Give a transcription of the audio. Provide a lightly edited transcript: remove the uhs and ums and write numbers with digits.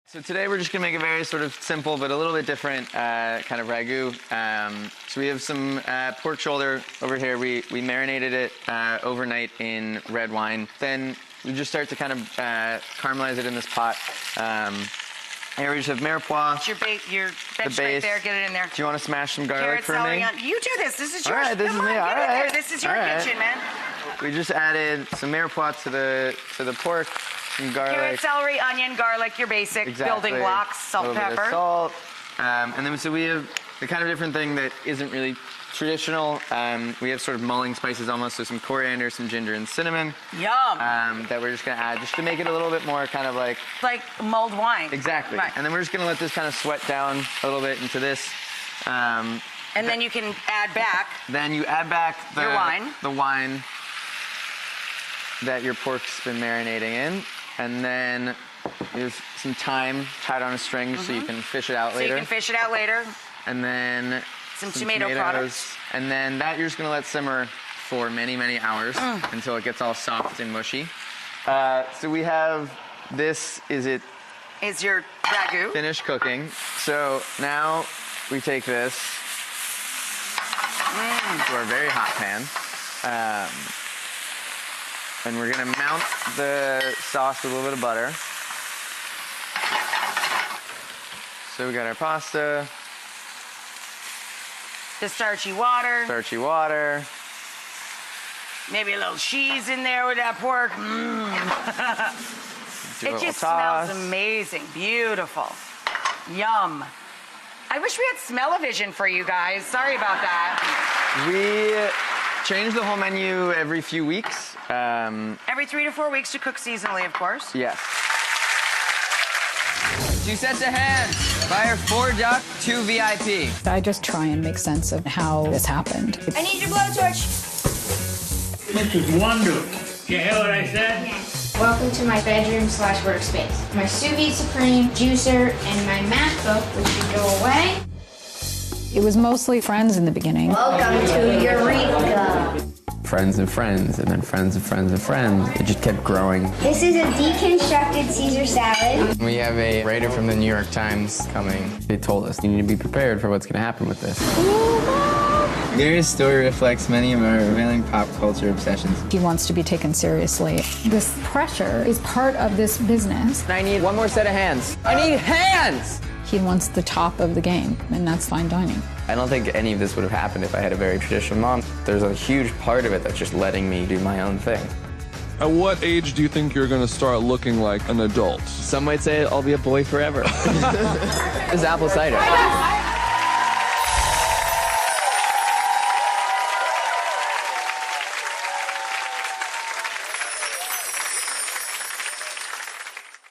So today we're just gonna make a very sort of simple but a little bit different kind of ragu. So we have some pork shoulder over here. We marinated it overnight in red wine. Then we just start to kind of caramelize it in this pot. Here we just have mirepoix. It's your bench right there. Get it in there. Do you want to smash some garlic Carrots, for celery me? You do this. This is yours. All right, this is me. All right. This is your kitchen, man. We just added some mirepoix to the pork, some garlic. Carrot, celery, onion, garlic, your basic building blocks, salt, pepper. A little bit of salt. And then so we have the kind of different thing that isn't really traditional. We have sort of mulling spices almost, so some coriander, some ginger, and cinnamon. Yum. That we're just gonna add just to make it a little bit more kind of like mulled wine. Exactly. Right. And then we're just gonna let this kind of sweat down a little bit into this. And then you can add back. Then you add back your wine. The wine that your pork's been marinating in, and then there's some thyme tied on a string so you can fish it out later. So you can fish it out later. And then some tomato products. And then that you're just gonna let simmer for many, many hours until it gets all soft and mushy. So we have this, is your ragu. Finished cooking. So now we take this to our very hot pan. And we're gonna mount the sauce with a little bit of butter. So we got our pasta. The starchy water. Starchy water. Maybe a little cheese in there with that pork. It just smells amazing. Beautiful. Yum. I wish we had smell-o-vision for you guys. Sorry about that. We change the whole menu every few weeks. Every 3 to 4 weeks to cook seasonally, of course. Yes. 2 sets of hands. Fire 4 duck, 2 VIP. I just try and make sense of how this happened. I need your blowtorch. This is wonderful. You hear what I said? Welcome to my bedroom / workspace. My sous vide supreme, juicer, and my math book, which should go away. It was mostly friends in the beginning. Welcome to Eureka. Friends of friends, and then friends of friends of friends. It just kept growing. This is a deconstructed Caesar salad. We have a writer from the New York Times coming. They told us you need to be prepared for what's going to happen with this. Gary's story reflects many of our prevailing pop culture obsessions. He wants to be taken seriously. This pressure is part of this business. I need 1 more set of hands. I need hands! He wants the top of the game, and that's fine dining. I don't think any of this would have happened if I had a very traditional mom. There's a huge part of it that's just letting me do my own thing. At what age do you think you're going to start looking like an adult? Some might say I'll be a boy forever. This is apple cider.